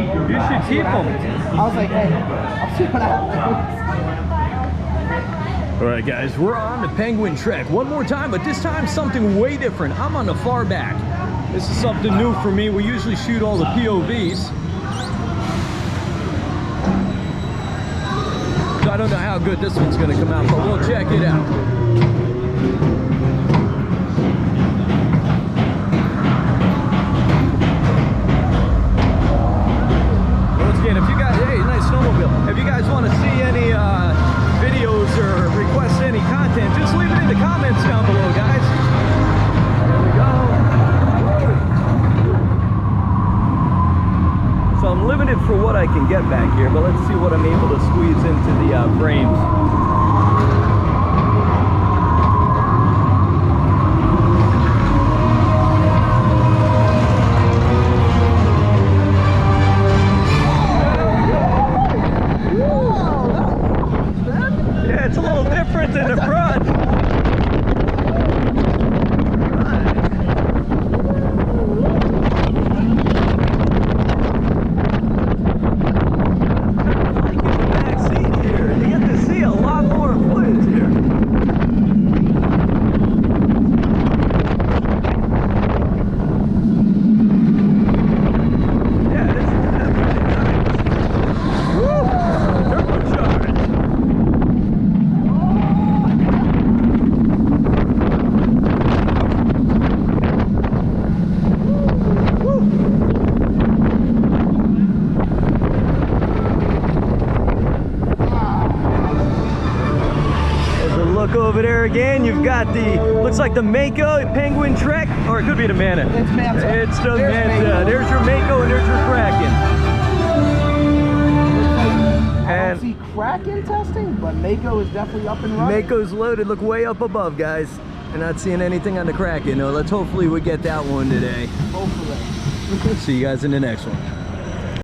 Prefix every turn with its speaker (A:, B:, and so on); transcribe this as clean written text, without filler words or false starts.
A: You should keep them.
B: I was like, hey, I'll see what happens.
A: All right, guys, we're on the penguin trek one more time, but this time something way different. I'm on the far back. This is something new for me. We usually shoot all the POVs. So I don't know how good this one's gonna come out, but we'll check it out. Once again, if you guys, hey, nice snowmobile. If you guys want to see any videos or request any content, just leave it in the comments down below, guys. There we go. So I'm limited for what I can get back here, but let's see what I'm able to squeeze into the frames. Yeah, it's a little different in the front. Look over there again, you've got the, looks like the Mako Penguin Trek, or it could be the Manta.
B: It's Manta.
A: It's the Manta. There's your Mako and there's your Kraken.
B: I don't see Kraken testing, but Mako is definitely up and running.
A: Mako's loaded, look way up above, guys. I'm not seeing anything on the Kraken. No, let's hopefully we get that one today.
B: Hopefully.
A: See you guys in the next one.